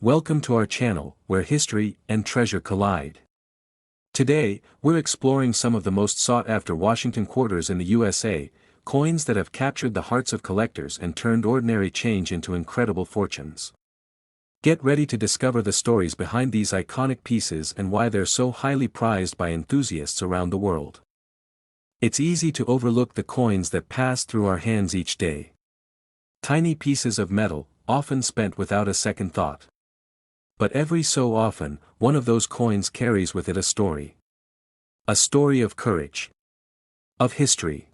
Welcome to our channel, where history and treasure collide. Today, we're exploring some of the most sought-after Washington quarters in the USA, coins that have captured the hearts of collectors and turned ordinary change into incredible fortunes. Get ready to discover the stories behind these iconic pieces and why they're so highly prized by enthusiasts around the world. It's easy to overlook the coins that pass through our hands each day. Tiny pieces of metal, often spent without a second thought. But every so often, one of those coins carries with it a story. A story of courage. Of history.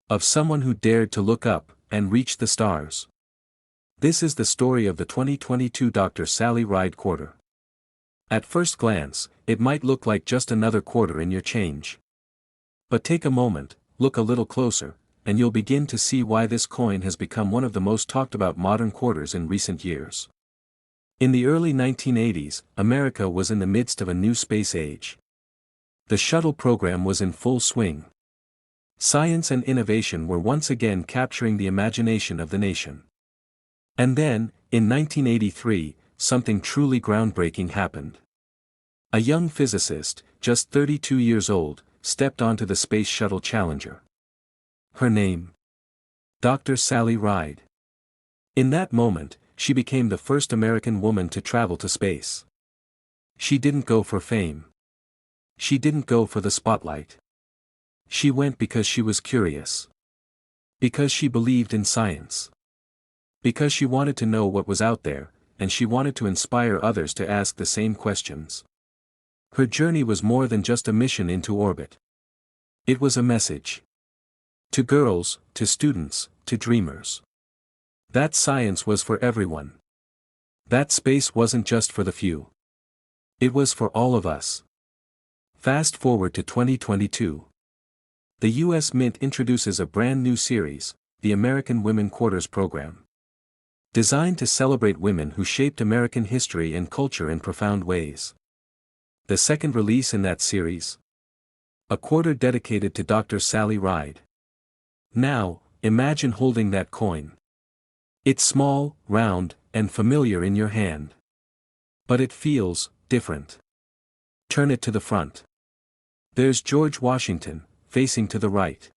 Of someone who dared to look up and reach the stars. This is the story of the 2022 Dr. Sally Ride quarter. At first glance, it might look like just another quarter in your change. But take a moment, look a little closer, and you'll begin to see why this coin has become one of the most talked about modern quarters in recent years. In the early 1980s, America was in the midst of a new space age. The shuttle program was in full swing. Science and innovation were once again capturing the imagination of the nation. And then, in 1983, something truly groundbreaking happened. A young physicist, just 32 years old, stepped onto the Space Shuttle Challenger. Her name? Dr. Sally Ride. In that moment, she became the first American woman to travel to space. She didn't go for fame. She didn't go for the spotlight. She went because she was curious. Because she believed in science. Because she wanted to know what was out there, and she wanted to inspire others to ask the same questions. Her journey was more than just a mission into orbit. It was a message. To girls, to students, to dreamers. That science was for everyone. That space wasn't just for the few. It was for all of us. Fast forward to 2022. The U.S. Mint introduces a brand new series, the American Women Quarters Program. Designed to celebrate women who shaped American history and culture in profound ways. The second release in that series? A quarter dedicated to Dr. Sally Ride. Now, imagine holding that coin. It's small, round, and familiar in your hand. But it feels different. Turn it to the front. There's George Washington, facing to the right.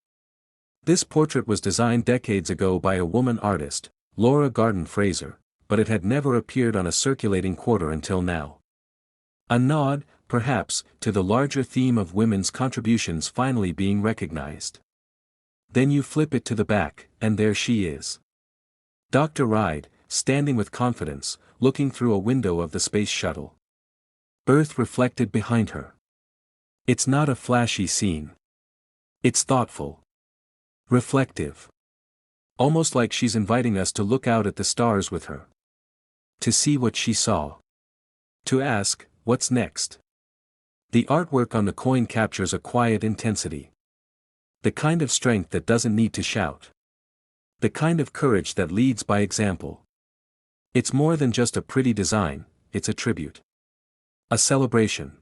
This portrait was designed decades ago by a woman artist, Laura Garden Fraser, but it had never appeared on a circulating quarter until now. A nod, perhaps, to the larger theme of women's contributions finally being recognized. Then you flip it to the back, and there she is. Dr. Ride, standing with confidence, looking through a window of the space shuttle. Earth reflected behind her. It's not a flashy scene. It's thoughtful. Reflective. Almost like she's inviting us to look out at the stars with her. To see what she saw. To ask, what's next? The artwork on the coin captures a quiet intensity. The kind of strength that doesn't need to shout. The kind of courage that leads by example. It's more than just a pretty design, it's a tribute. A celebration.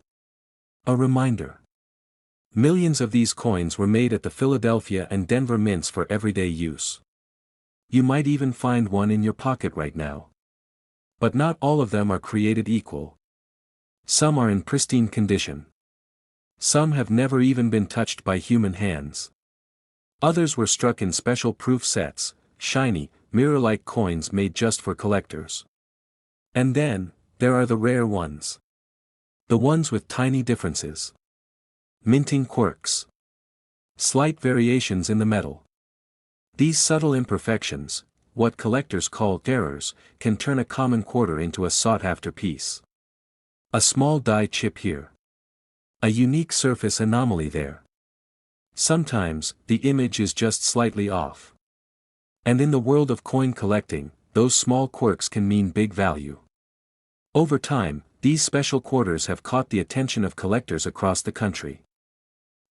A reminder. Millions of these coins were made at the Philadelphia and Denver mints for everyday use. You might even find one in your pocket right now. But not all of them are created equal. Some are in pristine condition. Some have never even been touched by human hands. Others were struck in special proof sets, shiny, mirror-like coins made just for collectors. And then, there are the rare ones. The ones with tiny differences. Minting quirks. Slight variations in the metal. These subtle imperfections, what collectors call errors, can turn a common quarter into a sought-after piece. A small die chip here. A unique surface anomaly there. Sometimes, the image is just slightly off. And in the world of coin collecting, those small quirks can mean big value. Over time, these special quarters have caught the attention of collectors across the country.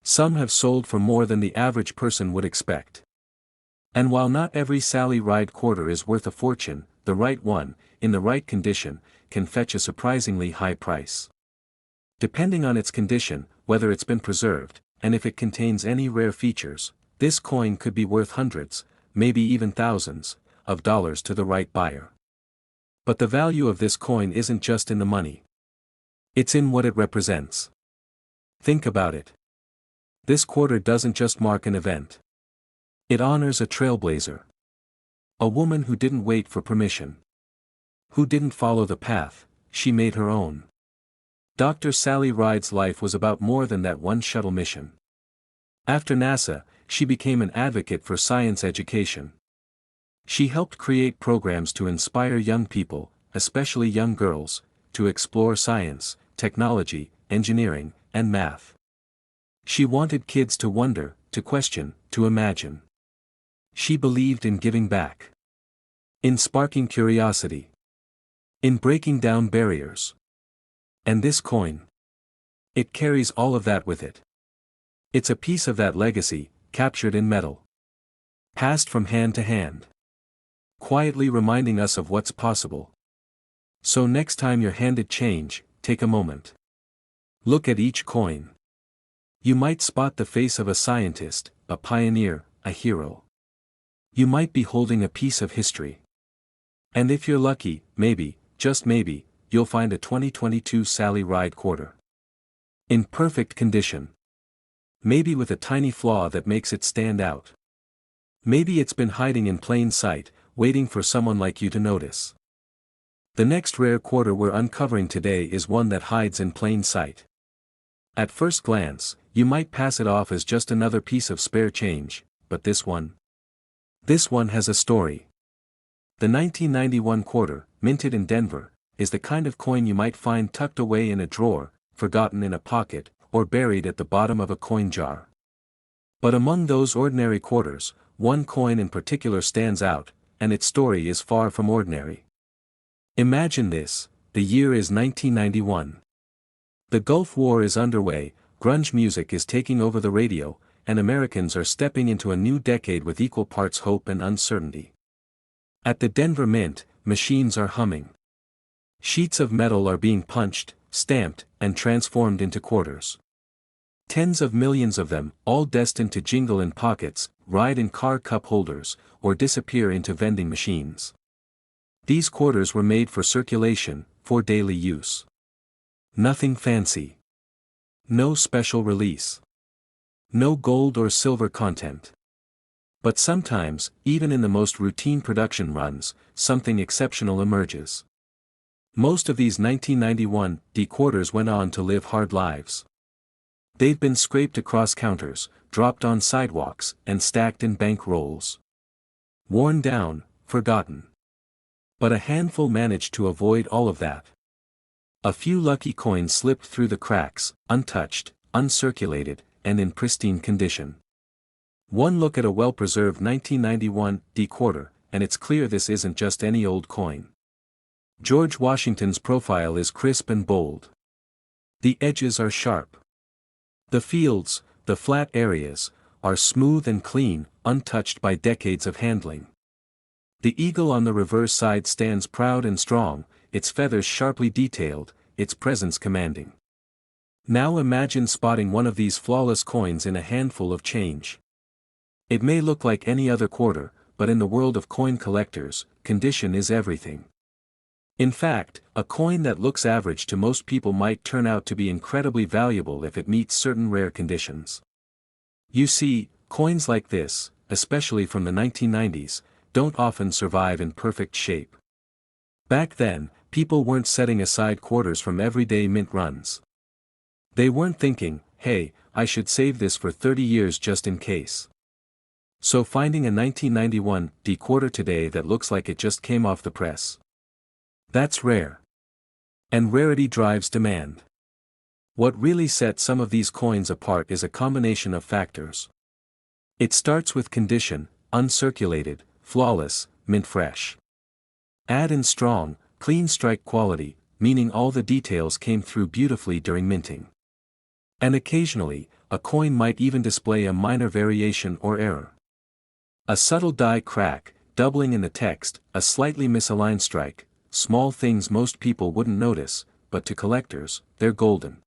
Some have sold for more than the average person would expect. And while not every Sally Ride quarter is worth a fortune, the right one, in the right condition, can fetch a surprisingly high price. Depending on its condition, whether it's been preserved, and if it contains any rare features, this coin could be worth hundreds, maybe even thousands, of dollars to the right buyer. But the value of this coin isn't just in the money. It's in what it represents. Think about it. This quarter doesn't just mark an event. It honors a trailblazer. A woman who didn't wait for permission. Who didn't follow the path, she made her own. Dr. Sally Ride's life was about more than that one shuttle mission. After NASA, she became an advocate for science education. She helped create programs to inspire young people, especially young girls, to explore science, technology, engineering, and math. She wanted kids to wonder, to question, to imagine. She believed in giving back. In sparking curiosity. In breaking down barriers. And this coin. It carries all of that with it. It's a piece of that legacy, captured in metal. Passed from hand to hand. Quietly reminding us of what's possible. So next time you're handed change, take a moment. Look at each coin. You might spot the face of a scientist, a pioneer, a hero. You might be holding a piece of history. And if you're lucky, maybe, just maybe, you'll find a 2022 Sally Ride quarter. In perfect condition. Maybe with a tiny flaw that makes it stand out. Maybe it's been hiding in plain sight, waiting for someone like you to notice. The next rare quarter we're uncovering today is one that hides in plain sight. At first glance, you might pass it off as just another piece of spare change, but this one has a story. The 1991 quarter, minted in Denver, is the kind of coin you might find tucked away in a drawer, forgotten in a pocket, or buried at the bottom of a coin jar. But among those ordinary quarters, one coin in particular stands out, and its story is far from ordinary. Imagine this, the year is 1991. The Gulf War is underway, grunge music is taking over the radio, and Americans are stepping into a new decade with equal parts hope and uncertainty. At the Denver Mint, machines are humming. Sheets of metal are being punched, stamped, and transformed into quarters. Tens of millions of them, all destined to jingle in pockets, ride in car cup holders, or disappear into vending machines. These quarters were made for circulation, for daily use. Nothing fancy. No special release. No gold or silver content. But sometimes, even in the most routine production runs, something exceptional emerges. Most of these 1991 D quarters went on to live hard lives. They've been scraped across counters, dropped on sidewalks, and stacked in bank rolls. Worn down, forgotten. But a handful managed to avoid all of that. A few lucky coins slipped through the cracks, untouched, uncirculated, and in pristine condition. One look at a well-preserved 1991 D quarter, and it's clear this isn't just any old coin. George Washington's profile is crisp and bold. The edges are sharp. The fields, the flat areas, are smooth and clean, untouched by decades of handling. The eagle on the reverse side stands proud and strong, its feathers sharply detailed, its presence commanding. Now imagine spotting one of these flawless coins in a handful of change. It may look like any other quarter, but in the world of coin collectors, condition is everything. In fact, a coin that looks average to most people might turn out to be incredibly valuable if it meets certain rare conditions. You see, coins like this, especially from the 1990s, don't often survive in perfect shape. Back then, people weren't setting aside quarters from everyday mint runs. They weren't thinking, hey, I should save this for 30 years just in case. So finding a 1991 D quarter today that looks like it just came off the press. That's rare. And rarity drives demand. What really sets some of these coins apart is a combination of factors. It starts with condition, uncirculated, flawless, mint fresh. Add in strong, clean strike quality, meaning all the details came through beautifully during minting. And occasionally, a coin might even display a minor variation or error. A subtle die crack, doubling in the text, a slightly misaligned strike, small things most people wouldn't notice, but to collectors, they're golden.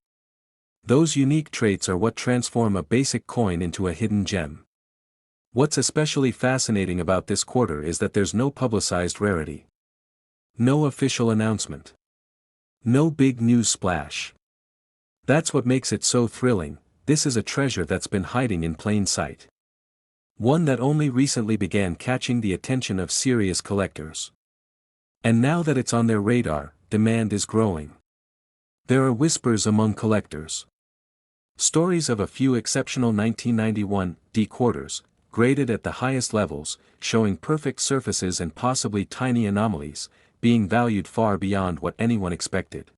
Those unique traits are what transform a basic coin into a hidden gem. What's especially fascinating about this quarter is that there's no publicized rarity. No official announcement. No big news splash. That's what makes it so thrilling. This is a treasure that's been hiding in plain sight. One that only recently began catching the attention of serious collectors. And now that it's on their radar, demand is growing. There are whispers among collectors. Stories of a few exceptional 1991 D quarters, graded at the highest levels, showing perfect surfaces and possibly tiny anomalies, being valued far beyond what anyone expected.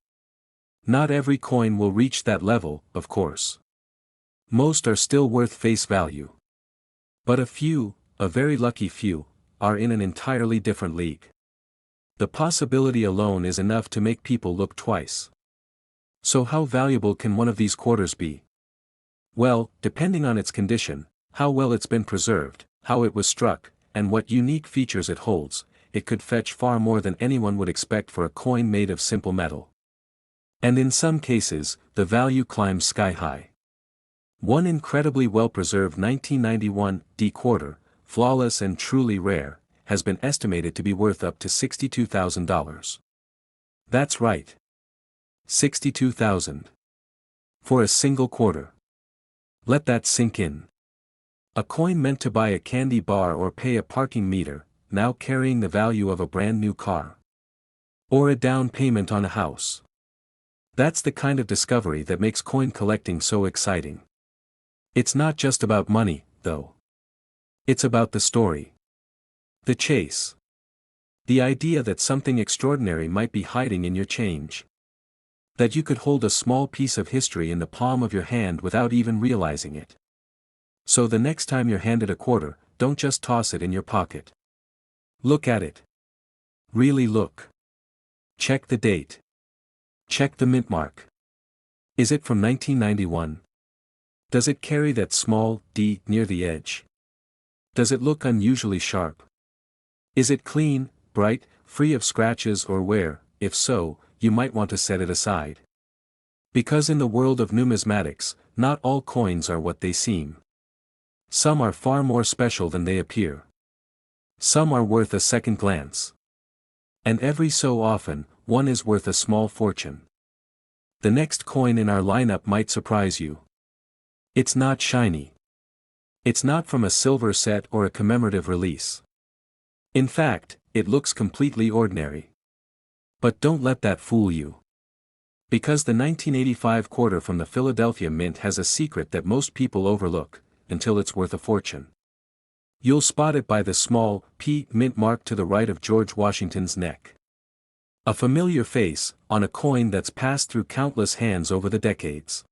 Not every coin will reach that level, of course. Most are still worth face value. But a few, a very lucky few, are in an entirely different league. The possibility alone is enough to make people look twice. So how valuable can one of these quarters be? Well, depending on its condition, how well it's been preserved, how it was struck, and what unique features it holds, it could fetch far more than anyone would expect for a coin made of simple metal. And in some cases, the value climbs sky high. One incredibly well-preserved 1991 D quarter, flawless and truly rare, has been estimated to be worth up to $62,000. That's right. $62,000. For a single quarter. Let that sink in. A coin meant to buy a candy bar or pay a parking meter, now carrying the value of a brand new car. Or a down payment on a house. That's the kind of discovery that makes coin collecting so exciting. It's not just about money, though. It's about the story. The chase. The idea that something extraordinary might be hiding in your change. That you could hold a small piece of history in the palm of your hand without even realizing it. So the next time you're handed a quarter, don't just toss it in your pocket. Look at it. Really look. Check the date. Check the mint mark. Is it from 1991? Does it carry that small D near the edge? Does it look unusually sharp? Is it clean, bright, free of scratches or wear? If so, you might want to set it aside. Because in the world of numismatics, not all coins are what they seem. Some are far more special than they appear. Some are worth a second glance. And every so often, one is worth a small fortune. The next coin in our lineup might surprise you. It's not shiny. It's not from a silver set or a commemorative release. In fact, it looks completely ordinary. But don't let that fool you. Because the 1985 quarter from the Philadelphia Mint has a secret that most people overlook, until it's worth a fortune. You'll spot it by the small P mint mark to the right of George Washington's neck. A familiar face, on a coin that's passed through countless hands over the decades.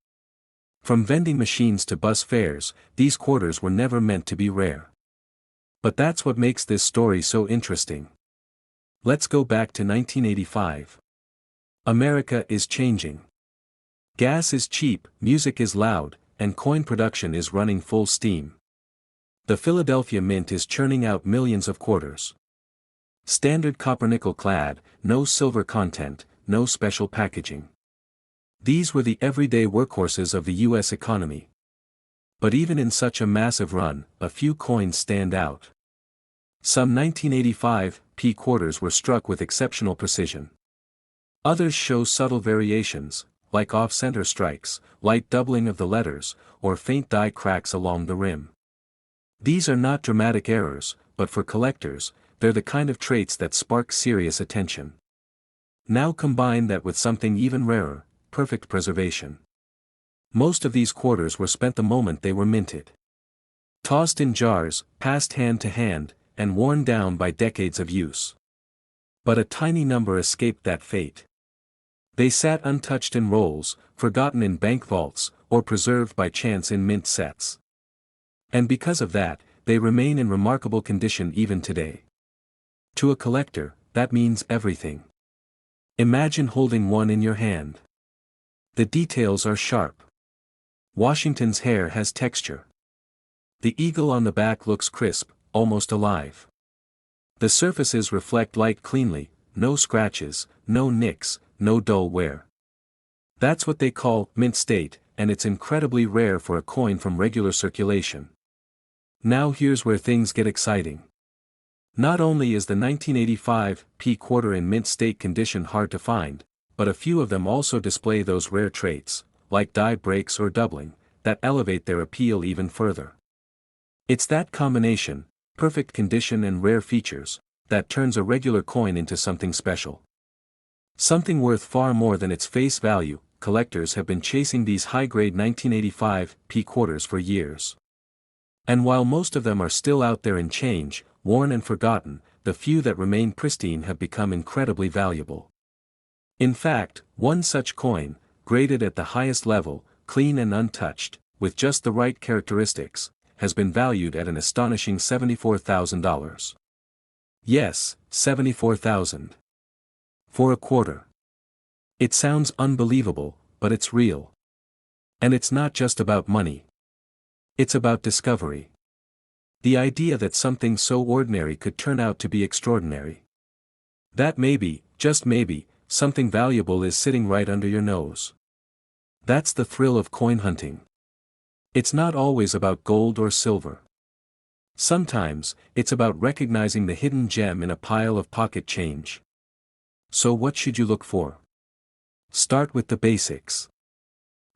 From vending machines to bus fares, these quarters were never meant to be rare. But that's what makes this story so interesting. Let's go back to 1985. America is changing. Gas is cheap, music is loud, and coin production is running full steam. The Philadelphia Mint is churning out millions of quarters. Standard copper-nickel clad, no silver content, no special packaging. These were the everyday workhorses of the U.S. economy. But even in such a massive run, a few coins stand out. Some 1985 P quarters were struck with exceptional precision. Others show subtle variations, like off-center strikes, light doubling of the letters, or faint die cracks along the rim. These are not dramatic errors, but for collectors, they're the kind of traits that spark serious attention. Now combine that with something even rarer, perfect preservation. Most of these quarters were spent the moment they were minted. Tossed in jars, passed hand to hand, and worn down by decades of use. But a tiny number escaped that fate. They sat untouched in rolls, forgotten in bank vaults, or preserved by chance in mint sets. And because of that, they remain in remarkable condition even today. To a collector, that means everything. Imagine holding one in your hand. The details are sharp. Washington's hair has texture. The eagle on the back looks crisp, almost alive. The surfaces reflect light cleanly, no scratches, no nicks, no dull wear. That's what they call mint state, and it's incredibly rare for a coin from regular circulation. Now here's where things get exciting. Not only is the 1985 P quarter in mint state condition hard to find, but a few of them also display those rare traits, like die breaks or doubling, that elevate their appeal even further. It's that combination, perfect condition and rare features, that turns a regular coin into something special. Something worth far more than its face value. Collectors have been chasing these high-grade 1985 P quarters for years. And while most of them are still out there in change, worn and forgotten, the few that remain pristine have become incredibly valuable. In fact, one such coin, graded at the highest level, clean and untouched, with just the right characteristics, has been valued at an astonishing $74,000. Yes, $74,000. For a quarter. It sounds unbelievable, but it's real. And it's not just about money. It's about discovery. The idea that something so ordinary could turn out to be extraordinary. That maybe, just maybe, something valuable is sitting right under your nose. That's the thrill of coin hunting. It's not always about gold or silver. Sometimes, it's about recognizing the hidden gem in a pile of pocket change. So what should you look for? Start with the basics.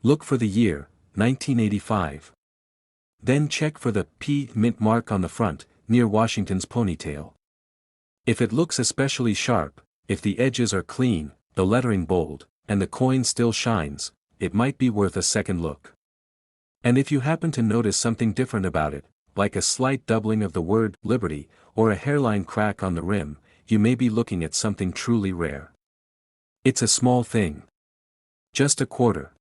Look for the year, 1985. Then check for the P mint mark on the front, near Washington's ponytail. If it looks especially sharp, if the edges are clean, the lettering bold, and the coin still shines, it might be worth a second look. And if you happen to notice something different about it, like a slight doubling of the word Liberty, or a hairline crack on the rim, you may be looking at something truly rare. It's a small thing. Just a quarter.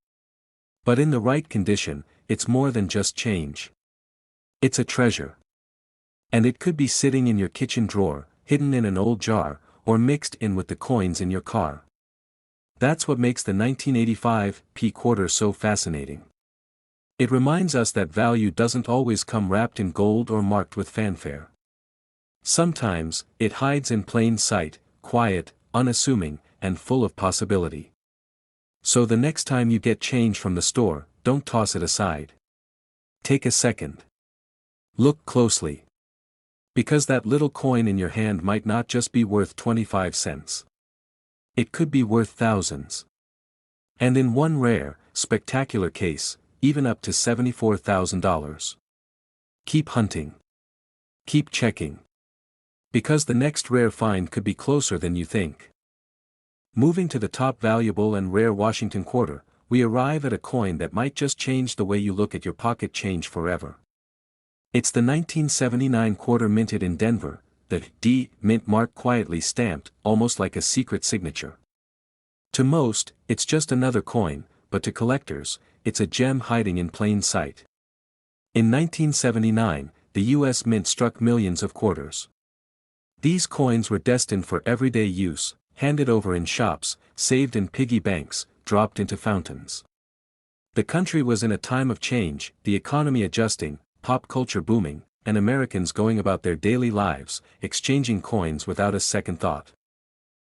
But in the right condition, it's more than just change. It's a treasure. And it could be sitting in your kitchen drawer, hidden in an old jar, or mixed in with the coins in your car. That's what makes the 1985 P quarter so fascinating. It reminds us that value doesn't always come wrapped in gold or marked with fanfare. Sometimes, it hides in plain sight, quiet, unassuming, and full of possibility. So the next time you get change from the store, don't toss it aside. Take a second. Look closely. Because that little coin in your hand might not just be worth 25 cents. It could be worth thousands. And in one rare, spectacular case, even up to $74,000. Keep hunting. Keep checking. Because the next rare find could be closer than you think. Moving to the top valuable and rare Washington quarter, we arrive at a coin that might just change the way you look at your pocket change forever. It's the 1979 quarter minted in Denver, the D mint mark quietly stamped, almost like a secret signature. To most, it's just another coin, but to collectors, it's a gem hiding in plain sight. In 1979, the U.S. Mint struck millions of quarters. These coins were destined for everyday use, handed over in shops, saved in piggy banks, dropped into fountains. The country was in a time of change, the economy adjusting, pop culture booming, and Americans going about their daily lives, exchanging coins without a second thought.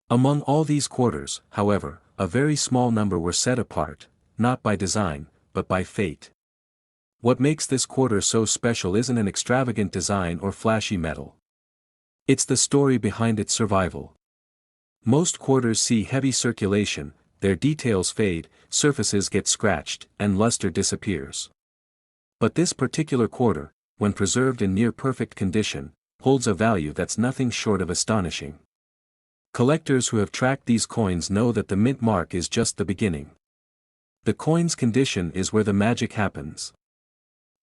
Among all these quarters, however, a very small number were set apart, not by design, but by fate. What makes this quarter so special isn't an extravagant design or flashy metal. It's the story behind its survival. Most quarters see heavy circulation, their details fade, surfaces get scratched, and luster disappears. But this particular quarter, when preserved in near-perfect condition, holds a value that's nothing short of astonishing. Collectors who have tracked these coins know that the mint mark is just the beginning. The coin's condition is where the magic happens.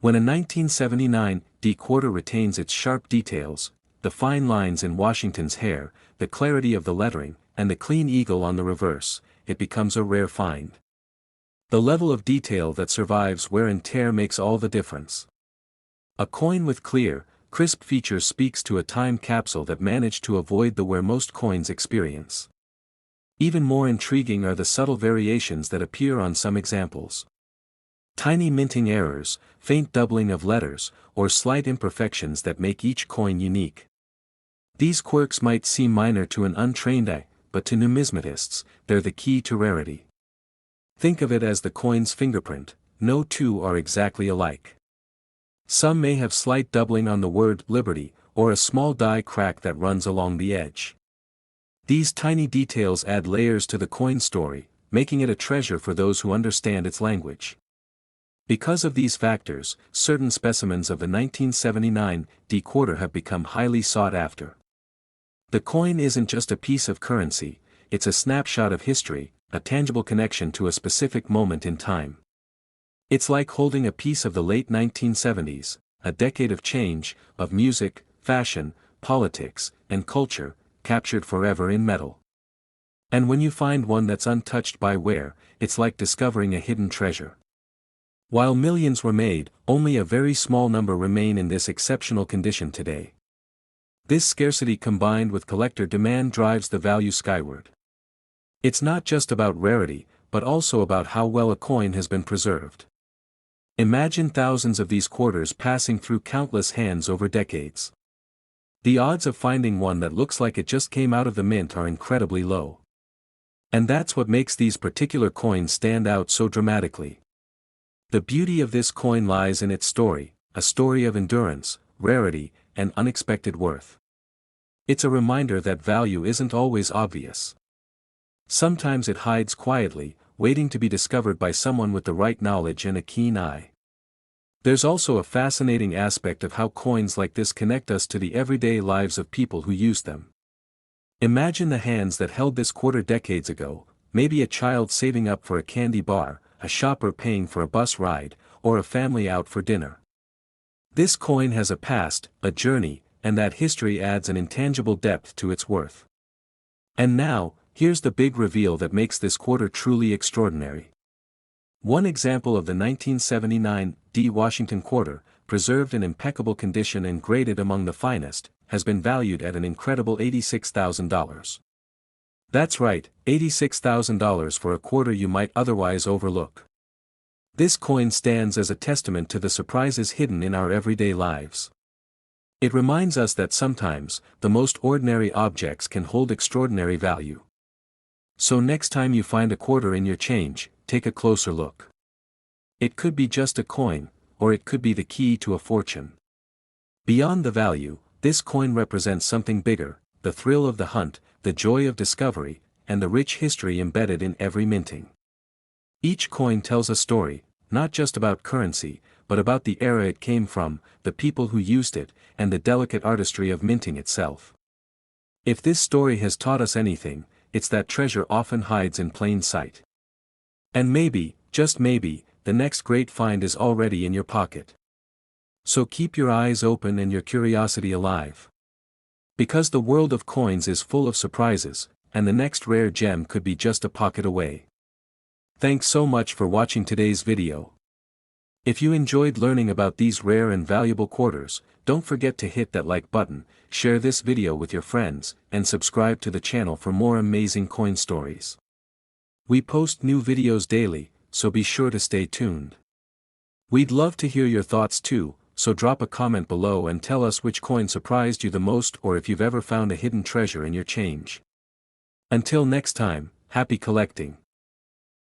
When a 1979 D quarter retains its sharp details, the fine lines in Washington's hair, the clarity of the lettering, and the clean eagle on the reverse, it becomes a rare find. The level of detail that survives wear and tear makes all the difference. A coin with clear, crisp features speaks to a time capsule that managed to avoid the wear most coins experience. Even more intriguing are the subtle variations that appear on some examples. Tiny minting errors, faint doubling of letters, or slight imperfections that make each coin unique. These quirks might seem minor to an untrained eye, but to numismatists, they're the key to rarity. Think of it as the coin's fingerprint, no two are exactly alike. Some may have slight doubling on the word Liberty, or a small die crack that runs along the edge. These tiny details add layers to the coin story, making it a treasure for those who understand its language. Because of these factors, certain specimens of the 1979 D quarter have become highly sought after. The coin isn't just a piece of currency, it's a snapshot of history, a tangible connection to a specific moment in time. It's like holding a piece of the late 1970s, a decade of change, of music, fashion, politics, and culture, captured forever in metal. And when you find one that's untouched by wear, it's like discovering a hidden treasure. While millions were made, only a very small number remain in this exceptional condition today. This scarcity combined with collector demand drives the value skyward. It's not just about rarity, but also about how well a coin has been preserved. Imagine thousands of these quarters passing through countless hands over decades. The odds of finding one that looks like it just came out of the mint are incredibly low. And that's what makes these particular coins stand out so dramatically. The beauty of this coin lies in its story, a story of endurance, rarity, and unexpected worth. It's a reminder that value isn't always obvious. Sometimes it hides quietly, waiting to be discovered by someone with the right knowledge and a keen eye. There's also a fascinating aspect of how coins like this connect us to the everyday lives of people who use them. Imagine the hands that held this quarter decades ago, maybe a child saving up for a candy bar, a shopper paying for a bus ride, or a family out for dinner. This coin has a past, a journey, and that history adds an intangible depth to its worth. And now, here's the big reveal that makes this quarter truly extraordinary. One example of the 1979 D Washington quarter, preserved in impeccable condition and graded among the finest, has been valued at an incredible $86,000. That's right, $86,000 for a quarter you might otherwise overlook. This coin stands as a testament to the surprises hidden in our everyday lives. It reminds us that sometimes, the most ordinary objects can hold extraordinary value. So next time you find a quarter in your change, take a closer look. It could be just a coin, or it could be the key to a fortune. Beyond the value, this coin represents something bigger, the thrill of the hunt, the joy of discovery, and the rich history embedded in every minting. Each coin tells a story, not just about currency, but about the era it came from, the people who used it, and the delicate artistry of minting itself. If this story has taught us anything, it's that treasure often hides in plain sight. And maybe, just maybe, the next great find is already in your pocket. So keep your eyes open and your curiosity alive. Because the world of coins is full of surprises, and the next rare gem could be just a pocket away. Thanks so much for watching today's video. If you enjoyed learning about these rare and valuable quarters, don't forget to hit that like button, share this video with your friends, and subscribe to the channel for more amazing coin stories. We post new videos daily, so be sure to stay tuned. We'd love to hear your thoughts too, so drop a comment below and tell us which coin surprised you the most or if you've ever found a hidden treasure in your change. Until next time, happy collecting.